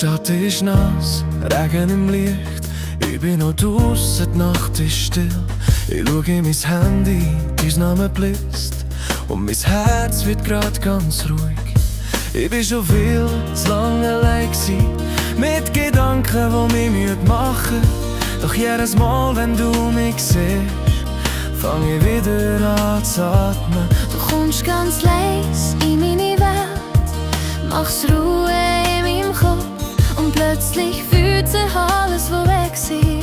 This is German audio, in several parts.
Stadt ist nass, Regen im Licht. Ich bin noch draussen, die Nacht ist still. Ich schau in mein Handy, dein Name blitzt und mein Herz wird grad ganz ruhig. Ich bin schon viel zu lange allein gsi, mit Gedanken, die mich müde machen. Doch jedes Mal, wenn du mich siehst, fang ich wieder an zu atmen. Du kommst ganz leis in meine Welt, machst Ruhe in meinem Kopf und plötzlich fühlt sich alles, was weg war,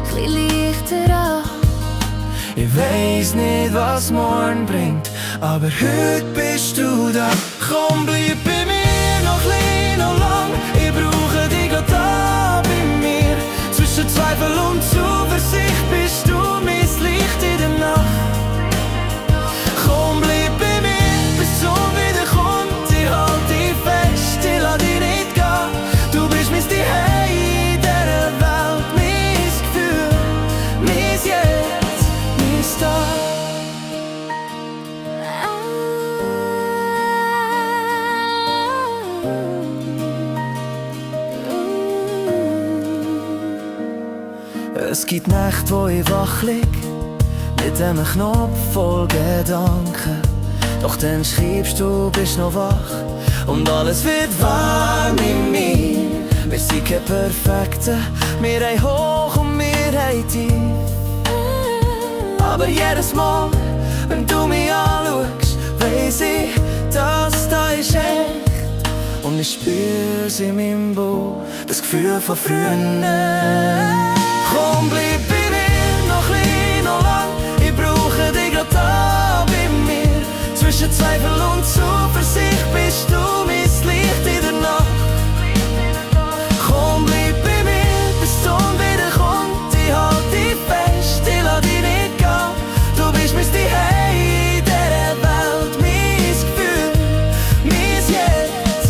chli leichter an. Ich weiss nicht, was morgen bringt, aber heute bist du da. Komm, bleib bei mir noch klein und lang. Ich brauche dich grad da bei mir. Zwischen Zweifel und Zuversicht bist du mein Licht in der Nacht. Komm, bleib bei mir, bis die Sonne wieder kommt. Ich halt dich fest, ich lass dich nicht gehen. Du bist mein Zuhause in dieser Welt, mein Gefühl, mein Jetzt, mein Star. Es gibt Nächte, wo ich wach lieg, mit einem Knopf voll Gedanken. Doch dann schreibst du, bist noch wach und alles wird warm in mir. Wir sind keine Perfekten, wir haben hoch und wir haben tief. Aber jedes Mal, wenn du mich anschaust, weiss ich, dass da ist echt. Und ich spür's in meinem Bauch, das Gefühl von früher. Komm, bleib bei mir, noch klein, noch lang. Ich brauche dich grad da bei mir. Zwischen Zweifel und Zuversicht bist du mein Licht in der Nacht. Komm, bleib bei mir, bis die Sonne wieder kommt. Ich halt dich fest, ich lass dich nicht gehen. Du bist mein Zuhause in dieser Welt, mein Gefühl, mein Jetzt.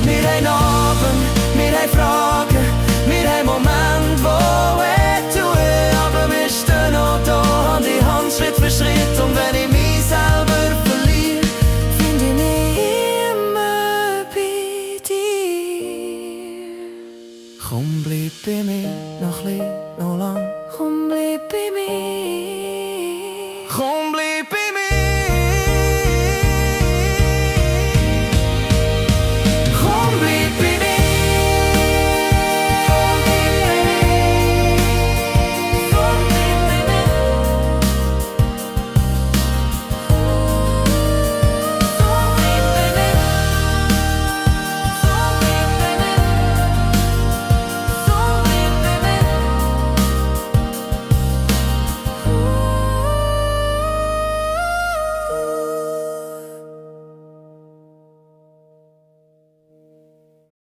Wir haben Abend, wir haben Fragen, wir haben Momente, wo Schritt für Schritt, und wenn ich mich selber verliere, find ich mich immer bei dir. Komm, bleib bei mir, noch klein, noch lang. Komm, bleib bei mir.